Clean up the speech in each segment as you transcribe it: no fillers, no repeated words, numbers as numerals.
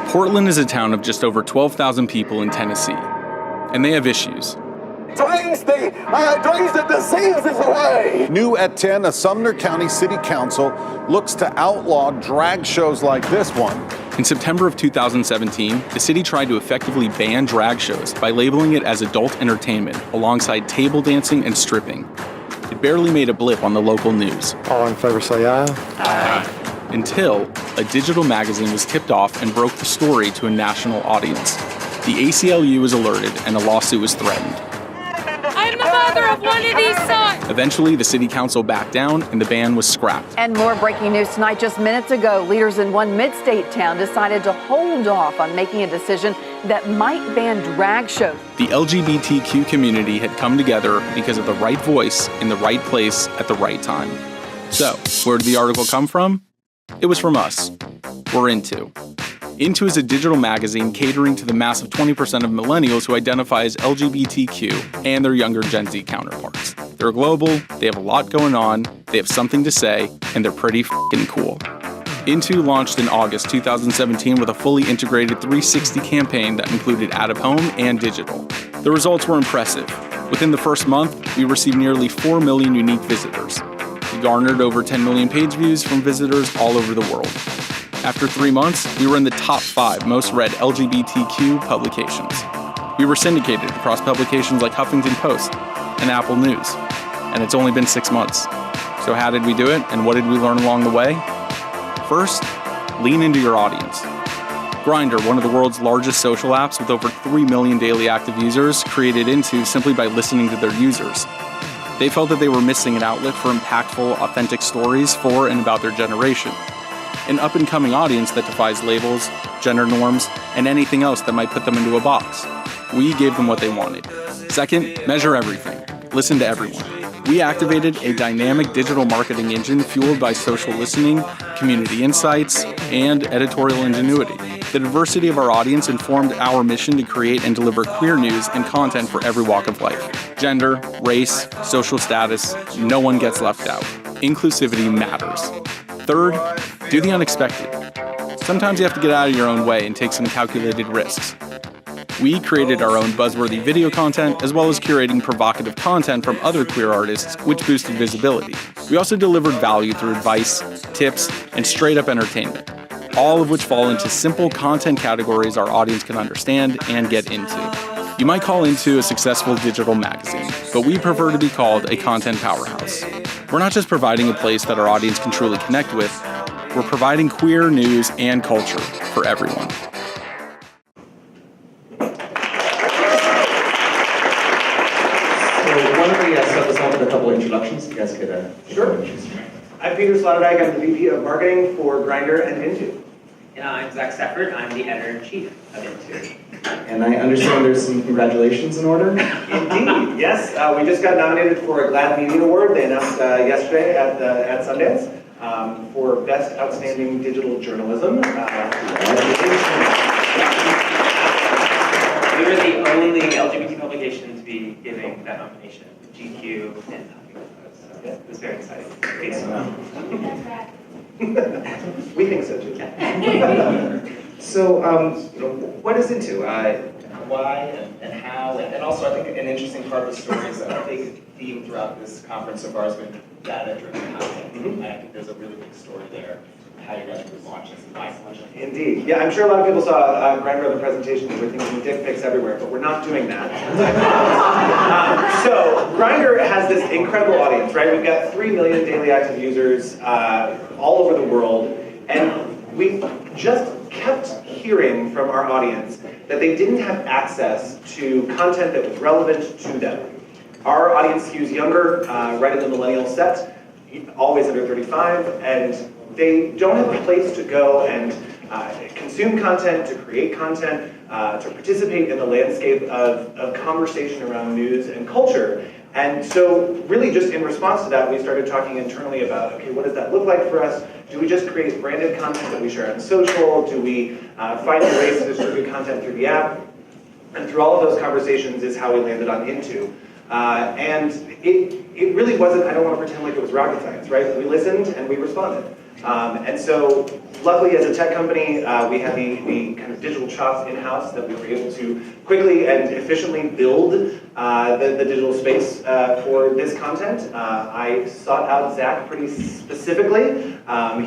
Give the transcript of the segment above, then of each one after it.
Portland is a town of just over 12,000 people in Tennessee, and they have issues. Drains the diseases away. New at 10, a Sumner County City Council looks to outlaw drag shows like this one. In September of 2017, the city tried to effectively ban drag shows by labeling it as adult entertainment alongside table dancing and stripping. It barely made a blip on the local news. All in favor say aye. Aye. Until a digital magazine was tipped off and broke the story to a national audience. The ACLU was alerted and a lawsuit was threatened. I'm the mother of one of these sons. Eventually, the city council backed down and the ban was scrapped. And more breaking news tonight. Just minutes ago, leaders in one mid-state town decided to hold off on making a decision that might ban drag shows. The LGBTQ community had come together because of the right voice in the right place at the right time. So, where did the article come from? It was from us. We're Into. Into is a digital magazine catering to the massive 20% of millennials who identify as LGBTQ and their younger Gen Z counterparts. They're global, they have a lot going on, they have something to say, and they're pretty f***ing cool. Into launched in August 2017 with a fully integrated 360 campaign that included out-of-home and digital. The results were impressive. Within the first month, we received nearly 4 million unique visitors. We garnered over 10 million page views from visitors all over the world. After 3 months, we were in the top 5 most read LGBTQ publications. We were syndicated across publications like Huffington Post and Apple News. And it's only been 6 months. So how did we do it, and what did we learn along the way? First, lean into your audience. Grindr, one of the world's largest social apps with over 3 million daily active users, created Into simply by listening to their users. They felt that they were missing an outlet for impactful, authentic stories for and about their generation. An up-and-coming audience that defies labels, gender norms, and anything else that might put them into a box. We gave them what they wanted. Second, measure everything. Listen to everyone. We activated a dynamic digital marketing engine fueled by social listening, community insights, and editorial ingenuity. The diversity of our audience informed our mission to create and deliver queer news and content for every walk of life. Gender, race, social status, no one gets left out. Inclusivity matters. Third, do the unexpected. Sometimes you have to get out of your own way and take some calculated risks. We created our own buzzworthy video content, as well as curating provocative content from other queer artists, which boosted visibility. We also delivered value through advice, tips, and straight-up entertainment, all of which fall into simple content categories our audience can understand and get into. You might call Into a successful digital magazine, but we prefer to be called a content powerhouse. We're not just providing a place that our audience can truly connect with, we're providing queer news and culture for everyone. Why don't we start this off with a couple of introductions? You guys could Sure. I'm Peter Sloterdyk. I'm the VP of Marketing for Grindr and Into. And I'm Stafford. I'm the editor-in-chief of Into. And I understand there's some congratulations in order. Indeed, yes. We just got nominated for a GLAAD Media Award. They announced yesterday at Sundance for Best Outstanding Digital Journalism. We were the only LGBT publication to be giving that nomination. GQ and Huffington. So it was very exciting. We think so too. So, what is Into? Why and how? And also, I think an interesting part of the story is that a big theme throughout this conference so far has been data-driven content. And I think there's a really big story there. How you guys were launching some nice launching. Indeed. Yeah, I'm sure a lot of people saw Grindr the presentation and we're thinking dick pics everywhere, but we're not doing that. So Grindr has this incredible audience, right? We've got 3 million daily active users all over the world, and we just kept hearing from our audience that they didn't have access to content that was relevant to them. Our audience skews younger, right in the millennial set, always under 35, and they don't have a place to go and consume content, to create content, to participate in the landscape of conversation around news and culture. And so really just in response to that, we started talking internally about, okay, what does that look like for us? Do we just create branded content that we share on social? Do we find new ways to distribute content through the app? And through all of those conversations is how we landed on Into. And it really wasn't, I don't want to pretend like it was rocket science, right? We listened and we responded. And so, luckily, as a tech company, we had the kind of digital chops in-house that we were able to quickly and efficiently build the digital space for this content. I sought out Zach pretty specifically.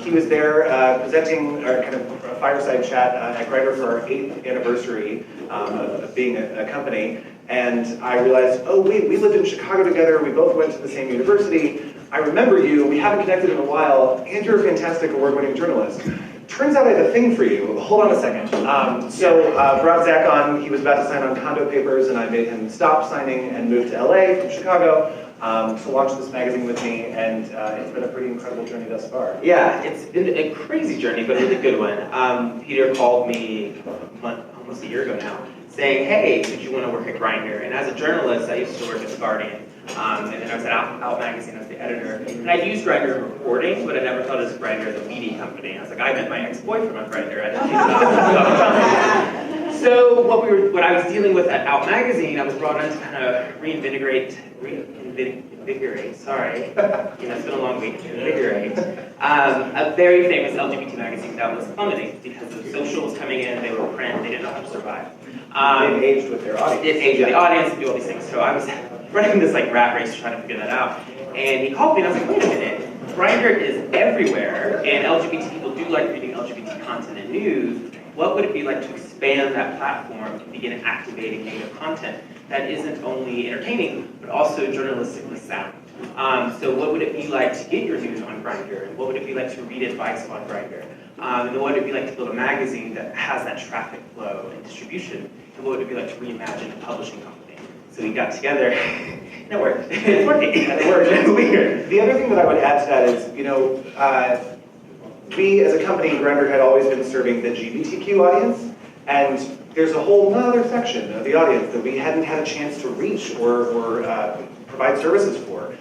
He was there presenting our kind of a fireside chat at Grindr for our 8th anniversary of being a company. And I realized, oh wait, we lived in Chicago together, we both went to the same university. I remember you, we haven't connected in a while, and you're a fantastic award-winning journalist. Turns out I have a thing for you. Hold on a second. Brought Zach on, he was about to sign on condo papers, and I made him stop signing and move to LA from Chicago to launch this magazine with me, and it's been a pretty incredible journey thus far. Yeah, it's been a crazy journey, but a really good one. Peter called me almost a year ago now, saying, hey, did you want to work at Grindr? And as a journalist, I used to work at The Guardian, and then I was at Out Magazine as the editor. And I'd used Grindr in reporting, but I never thought of Grindr as a media company. I was like, I met my ex-boyfriend on Grindr. I didn't think about it. So what I was dealing with at Out Magazine, I was brought on to kind of reinvigorate, sorry. It's been a long week, reinvigorate. A very famous LGBT magazine that was plummeting because the social was coming in, they were print, they didn't know how to survive. It aged with their audience. It aged with the audience and do all these things. So I was running this like rat race trying to figure that out. And he called me and I was like, wait a minute, Grindr is everywhere and LGBT people do like reading LGBT content and news. What would it be like to expand that platform and begin activating native content that isn't only entertaining, but also journalistically sound? So what would it be like to get your news on Grindr? And what would it be like to read advice on Grindr? And then what would it be like to build a magazine that has that traffic flow and distribution? And what would it be like to reimagine a publishing company? So we got together, and it worked. It's working, and it worked. It's weird. The other thing that I would add to that is, we as a company, Grindr had always been serving the LGBTQ audience, and there's a whole other section of the audience that we hadn't had a chance to reach or provide services for.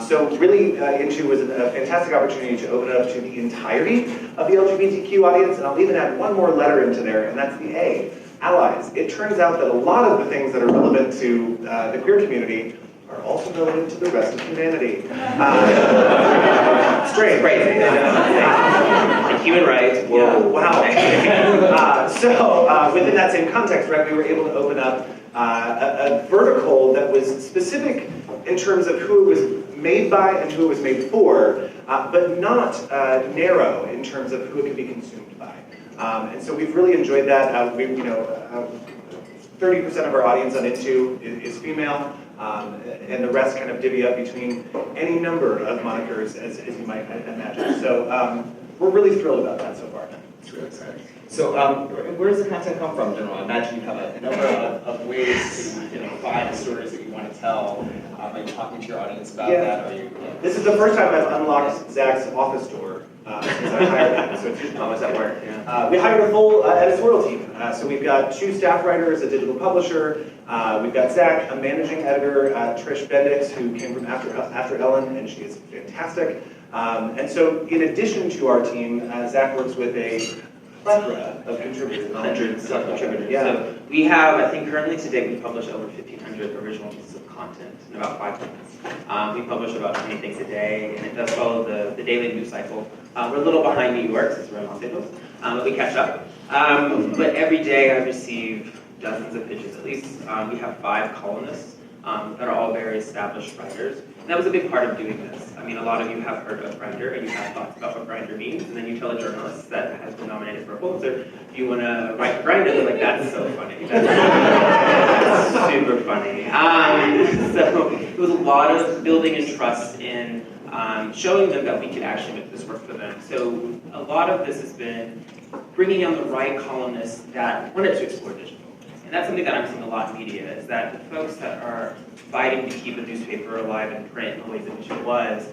So really, Into was a fantastic opportunity to open it up to the entirety of the LGBTQ audience, and I'll even add one more letter into there, and that's the A, allies. It turns out that a lot of the things that are relevant to the queer community are also relevant to the rest of humanity. Strange. Crazy. Like human rights. Whoa, wow. So within that same context, right, we were able to open up a vertical that was specific in terms of who it was made by and who it was made for, but not narrow in terms of who it could be consumed by. And so we've really enjoyed that. 30% of our audience on Into is female, and the rest kind of divvy up between any number of monikers, as you might imagine. So we're really thrilled about that so far. It's really exciting. So where does the content come from, General? I imagine you have a number of ways to find the stories that you want to tell. Are you talking to your audience about that? Or This is the first time I've unlocked Zach's office door since I hired him. So How does that work? Yeah. we hired a full editorial team. So we've got 2 staff writers, a digital publisher. We've got Zach, a managing editor, Trish Bendix, who came from After Ellen, and she is fantastic. And so in addition to our team, Zach works with a plethora of contributors. Hundreds of contributors. Yeah. So we have, I think currently today, we publish over 1,500 original pieces of content in about 5 minutes. We publish about 20 things a day, and it does follow the daily news cycle. We're a little behind New York, since we're in Los Angeles, but we catch up. But every day I receive dozens of pitches at least. We have 5 columnists that are all very established writers. And that was a big part of doing this. I mean, a lot of you have heard of Grindr, and you have thoughts about what Grindr means, and then you tell a journalist that has been nominated for a Pulitzer, do you want to write for Grindr? They're like, that's so funny. That's super funny. So it was a lot of building and trust in showing them that we could actually make this work for them. So a lot of this has been bringing on the right columnists that wanted to explore digital. And that's something that I'm seeing a lot in media, is that the folks that are fighting to keep a newspaper alive in print in the ways in which it was,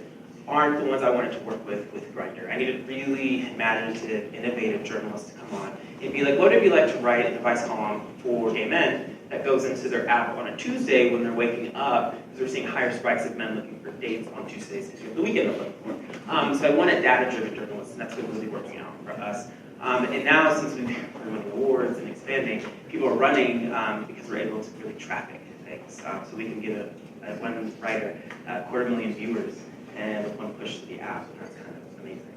aren't the ones I wanted to work with Grindr. I needed really imaginative, innovative journalists to come on and be like, what would it be like to write an advice column for gay men that goes into their app on a Tuesday when they're waking up, because we're seeing higher spikes of men looking for dates on Tuesdays because the weekend they're looking for. So I wanted data-driven journalists, and that's been really working out for us. And now, since we're winning awards and expanding, people are running because we're able to really traffic things. So we can get one writer 250,000 viewers and with one push to the app, and that's kind of amazing.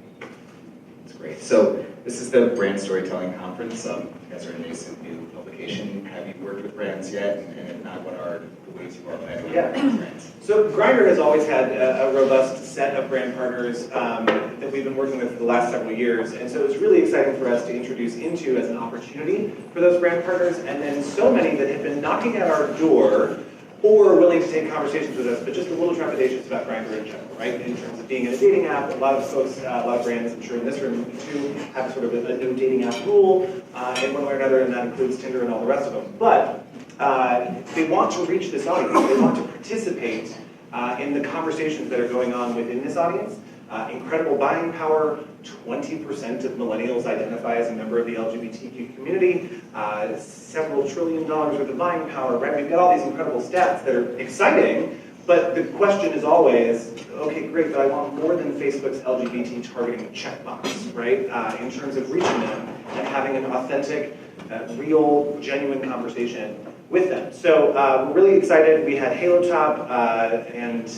Great. So this is the Brand Storytelling Conference. You guys are a nascent new publication. Have you worked with brands yet? And if not, what are the ways you are planning to work with brands? So Grindr has always had a robust set of brand partners that we've been working with for the last several years. And so it was really exciting for us to introduce Into as an opportunity for those brand partners. And then so many that have been knocking at our door or willing to take conversations with us, but just a little trepidatious about Grindr in general, right? In terms of being in a dating app, a lot of folks, a lot of brands, I'm sure in this room too, have sort of a no dating app rule in one way or another, and that includes Tinder and all the rest of them. But they want to reach this audience. They want to participate in the conversations that are going on within this audience. Incredible buying power. 20% of millennials identify as a member of the LGBTQ community. Several $1 trillion worth of buying power, right? We've got all these incredible stats that are exciting, but the question is always, okay, great, but I want more than Facebook's LGBT targeting checkbox, right? In terms of reaching them and having an authentic, real, genuine conversation with them. So we're really excited. We had Halo Top and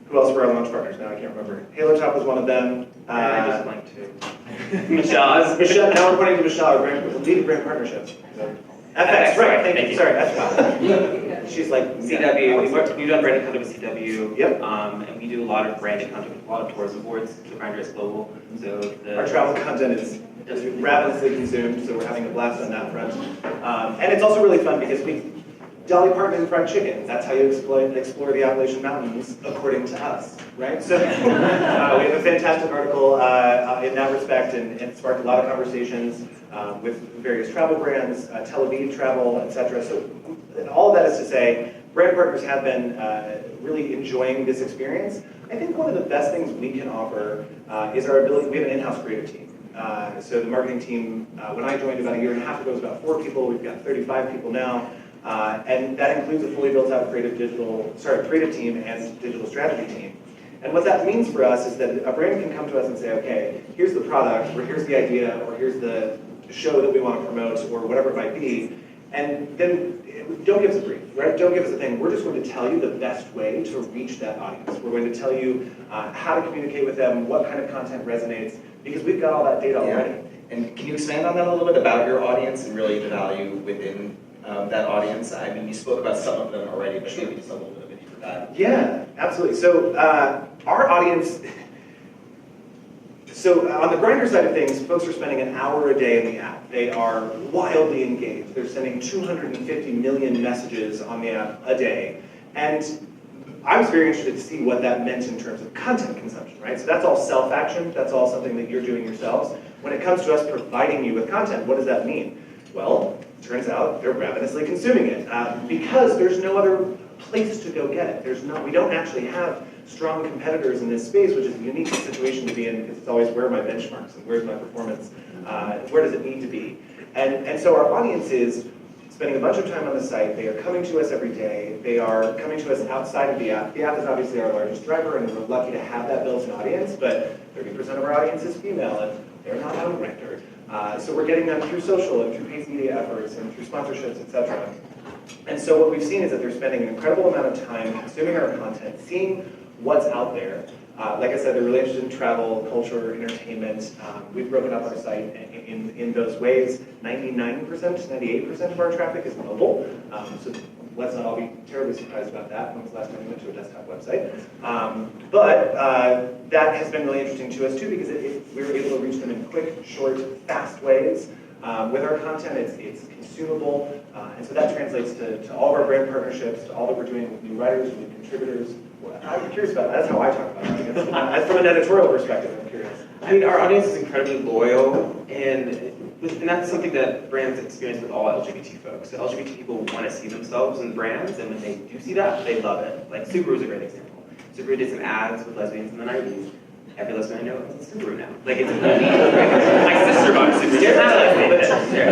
who else were our launch partners? Now I can't remember. Halo Top was one of them. I just like to. Michelle. Now we're pointing to Michelle, our lead brand partnerships. FX, right? Thank you. Sorry, FX. She's like CW. We've done branded content with CW. Yep. And we do a lot of branded content with a lot of tourism boards. So Grindr is global. So our travel content is ravenously consumed. So we're having a blast on that front. And it's also really fun because we Dolly Parton and fried chicken. That's how you explore the Appalachian Mountains, according to us, right? So we have a fantastic article in that respect, and it sparked a lot of conversations with various travel brands, Tel Aviv travel, etc. So all of that is to say, brand partners have been really enjoying this experience. I think one of the best things we can offer is our ability. We have an in-house creative team. So the marketing team, when I joined about a year and a half ago, was about 4 people. We've got 35 people now. And that includes a fully built out creative team and digital strategy team. And what that means for us is that a brand can come to us and say, okay, here's the product, or here's the idea, or here's the show that we want to promote, or whatever it might be. And then don't give us a brief, right? Don't give us a thing. We're just going to tell you the best way to reach that audience. We're going to tell you how to communicate with them, what kind of content resonates, because we've got all that data already. And can you expand on that a little bit about your audience and really the value within that audience? I mean, you spoke about some of them already, but maybe just a little bit of a deeper dive. Yeah, absolutely. So our audience, so on the Grindr side of things, folks are spending an hour a day in the app. They are wildly engaged. They're sending 250 million messages on the app a day. And I was very interested to see what that meant in terms of content consumption, right? So that's all self-action. That's all something that you're doing yourselves. When it comes to us providing you with content, what does that mean? Well, turns out they're ravenously consuming it because there's no other place to go get it. We don't actually have strong competitors in this space, which is a unique situation to be in because it's always where are my benchmarks and where's my performance, where does it need to be? And so our audience is spending a bunch of time on the site. They are coming to us every day. They are coming to us outside of the app. The app is obviously our largest driver, and we're lucky to have that built-in audience, but 30% of our audience is female, and they're not on Grindr. So we're getting them through social and through paid media efforts and through sponsorships, etc. And so what we've seen is that they're spending an incredible amount of time consuming our content, seeing what's out there. Like I said, they're really interested in travel, culture, entertainment. We've broken up our site in those ways. 99%, 98% of our traffic is mobile. So let's not all be terribly surprised about that. When was the last time we went to a desktop website? But that has been really interesting to us too, because we were able to reach them in quick, short, fast ways. With our content, it's consumable, and so that translates to all of our brand partnerships, to all that we're doing with new writers, new contributors. I'm curious about that. That's how I talk about it. I guess. From an editorial perspective, I'm curious. I mean, our audience is incredibly loyal, and that's something that brands experience with all LGBT folks. So LGBT people want to see themselves in brands, and when they do see that, they love it. Like Subaru is a great example. Subaru did some ads with lesbians in the 90s. Every lesbian I know is a Subaru now. Like, it's my sister bought a Subaru. She's not a lesbian.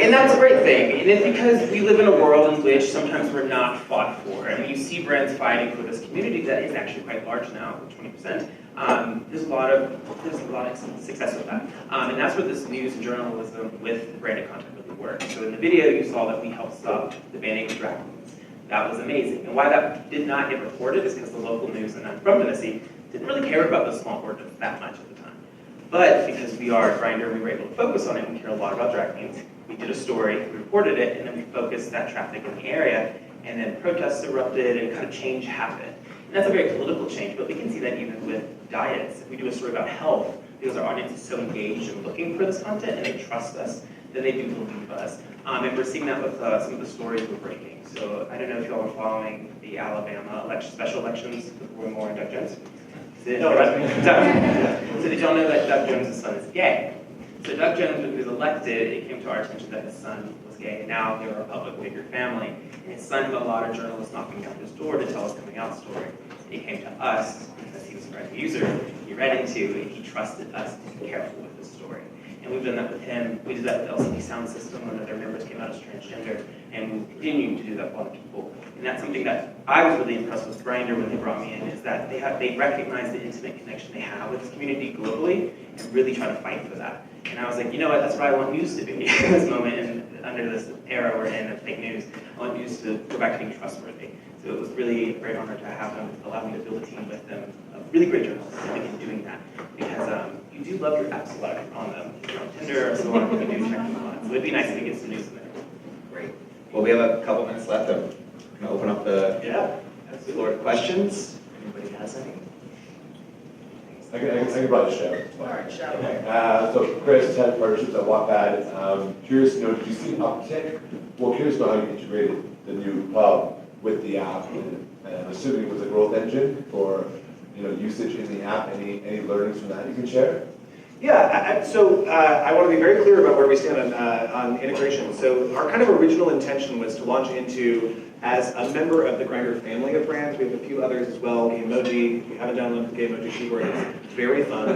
And that's a great thing. And it's because we live in a world in which sometimes we're not fought for. And when you see brands fighting for this community that is actually quite large now, 20%, there's a lot of success with that. And that's where this news and journalism with branded content really works. So in the video, you saw that we helped stop the banning of drag queens. That was amazing. And why that did not get reported is because the local news, and I'm from Tennessee, didn't really care about the small ordinance that much at the time. But because we are Grindr, we were able to focus on it. We care a lot about drag queens. We did a story, we reported it, and then we focused that traffic in the area, and then protests erupted and kind of change happened. And that's a very political change, but we can see that even with diets. If we do a story about health, because our audience is so engaged and looking for this content and they trust us, then they do believe us. And we're seeing that with some of the stories we're breaking. So I don't know if y'all are following the Alabama special elections with Roy Moore and Doug Jones. No, so did y'all know that Doug Jones' son is gay? So Doug Jones, when he was elected, it came to our attention that his son was gay. Now they're a public figure family. And his son had a lot of journalists knocking down his door to tell his coming out story. And he came to us because he was a Grindr user, he read into, and he trusted us to be careful with his story. And we've done that with him. We did that with LCD Sound System when their members came out as transgender, and we continue to do that with a lot of people. And that's something that I was really impressed with Grindr when they brought me in, is that they recognize the intimate connection they have with this community globally and really try to fight for that. And I was like, you know what, that's what I want news to be in this moment and under this era we're in of fake news. I want news to go back to being trustworthy. So it was really a great honor to have them, allow me to build a team with them, really great journalists in doing that. Because you do love your apps a lot on them. If you're on Tinder or so on, you can do check them on. So it'd be nice to get some news in there. Great. Well, we have a couple minutes left. I'm going to open up the floor to questions. Anybody has any? I can probably share. All right, shout out. Okay. So Chris had partnerships at Wattpad. Curious to know, did you see an uptick? Well, curious to know how you integrated the new pub with the app, and assuming it was a growth engine for usage in the app. Any learnings from that you can share? Yeah, so I want to be very clear about where we stand on integration. So our kind of original intention was to launch into as a member of the Grindr family of brands. We have a few others as well. Gamemoji, if you haven't downloaded the Gamemoji keyboard, it's very fun.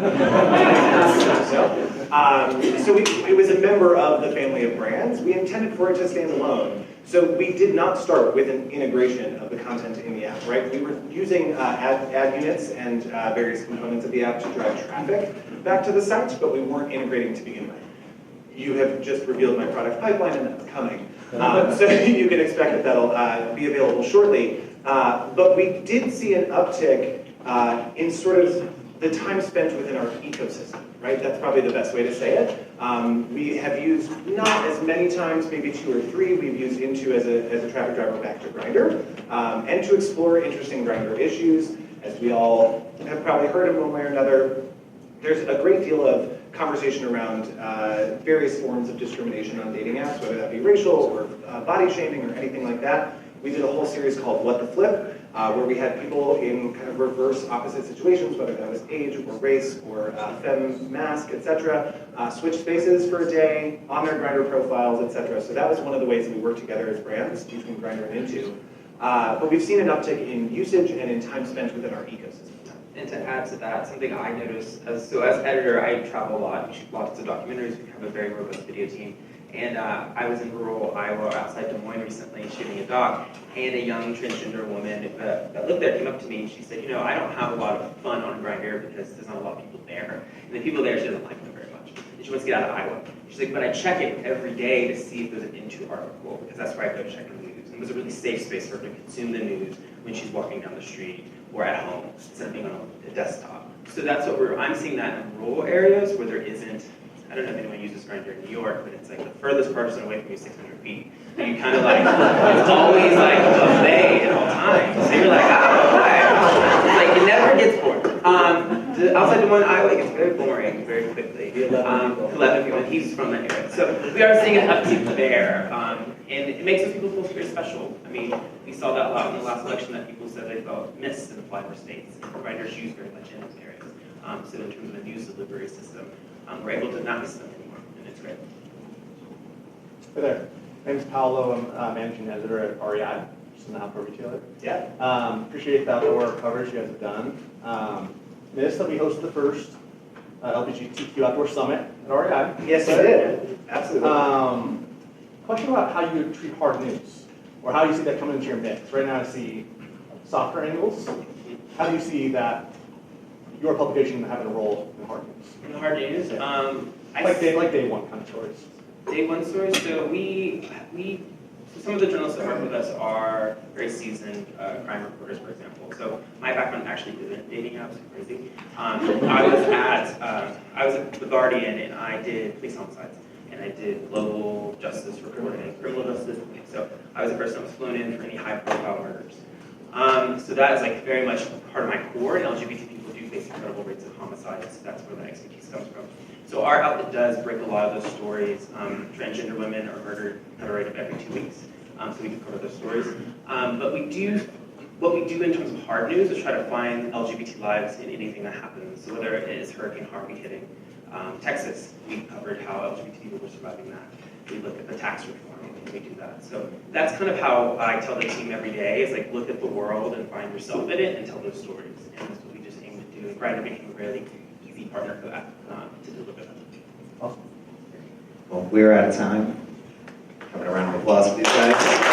So it was a member of the family of brands. We intended for it to stand alone. So we did not start with an integration of the content in the app, right? We were using ad units and various components of the app to drive traffic back to the site, but we weren't integrating to begin with. You have just revealed my product pipeline, and that's coming. So you can expect that that'll be available shortly. But we did see an uptick in sort of the time spent within our ecosystem, right? That's probably the best way to say it. We have used not as many times, maybe 2 or 3, we've used Into as a traffic driver back to Grindr, and to explore interesting Grindr issues. As we all have probably heard of one way or another, there's a great deal of conversation around various forms of discrimination on dating apps, whether that be racial or body shaming or anything like that. We did a whole series called What the Flip, where we had people in kind of reverse opposite situations, whether that was age or race or femme mask, etc., switch spaces for a day on their Grindr profiles, etc. So that was one of the ways we work together as brands between Grindr and Into. But we've seen an uptick in usage and in time spent within our ecosystem. And to add to that, something I noticed, as editor, I travel a lot, we shoot lots of documentaries, we have a very robust video team. And I was in rural Iowa outside Des Moines recently shooting a doc, and a young transgender woman that lived there came up to me and she said, I don't have a lot of fun on Grindr because there's not a lot of people there. And the people there, she doesn't like them very much. And she wants to get out of Iowa. She's like, but I check it every day to see if there's an Into article, because that's where I go to check the news. And it was a really safe space for her to consume the news when she's walking down the street or at home, instead of being on a desktop. So that's what I'm seeing that in rural areas where there isn't, I don't know if anyone uses Grindr in New York, but it's like the furthest person away from you is 600 feet. And you kind of like, it's always like a they at all times. So you're like, hi. It's like, it never gets boring. Outside Des Moines, Iowa, it gets very boring very quickly. 11 people, and he's from that area. So we are seeing an uptick there. And it makes us people feel very special. I mean, we saw that a lot in the last election, that people said they felt missed in the flyover states. And Grindr's used very much in those areas. So in terms of a news delivery system, we're able to not miss them anymore, and it's great. Hey there. My name is Paolo. I'm managing editor at REI, which is an outdoor retailer. Yeah. Appreciate the outdoor coverage you guys have done. Missed that we hosted the first LGBTQ outdoor summit at REI. Yes, you did. Absolutely. Question about how you treat hard news, or how you see that coming into your mix. Right now I see softer angles. How do you see that your publication having a role in hard news? In hard news? Like day one kind of stories. Day one stories. So we So some of the journalists that work with us are very seasoned crime reporters, for example. So my background actually isn't dating apps, crazy. I was at The Guardian, and I did police homicides, and I did global justice reporting, criminal justice. So I was the person that was flown in for any high-profile murders. So that is like very much part of my core, and LGBT people do face incredible rates of homicide, so that's where the expertise comes from. So our outlet does break a lot of those stories. Transgender women are murdered at a rate of every 2 weeks, so we do cover those stories. But what we do in terms of hard news is try to find LGBT lives in anything that happens. So whether it is Hurricane Harvey hitting Texas, we covered how LGBT people were surviving that. We look at the tax reform, and we do that. So that's kind of how I tell the team every day, is like look at the world and find yourself in it and tell those stories. And that's what we just aim to do. And Grindr became a really easy partner for that, to deliver that. Awesome. Well, we're out of time. Having a round of applause for these guys.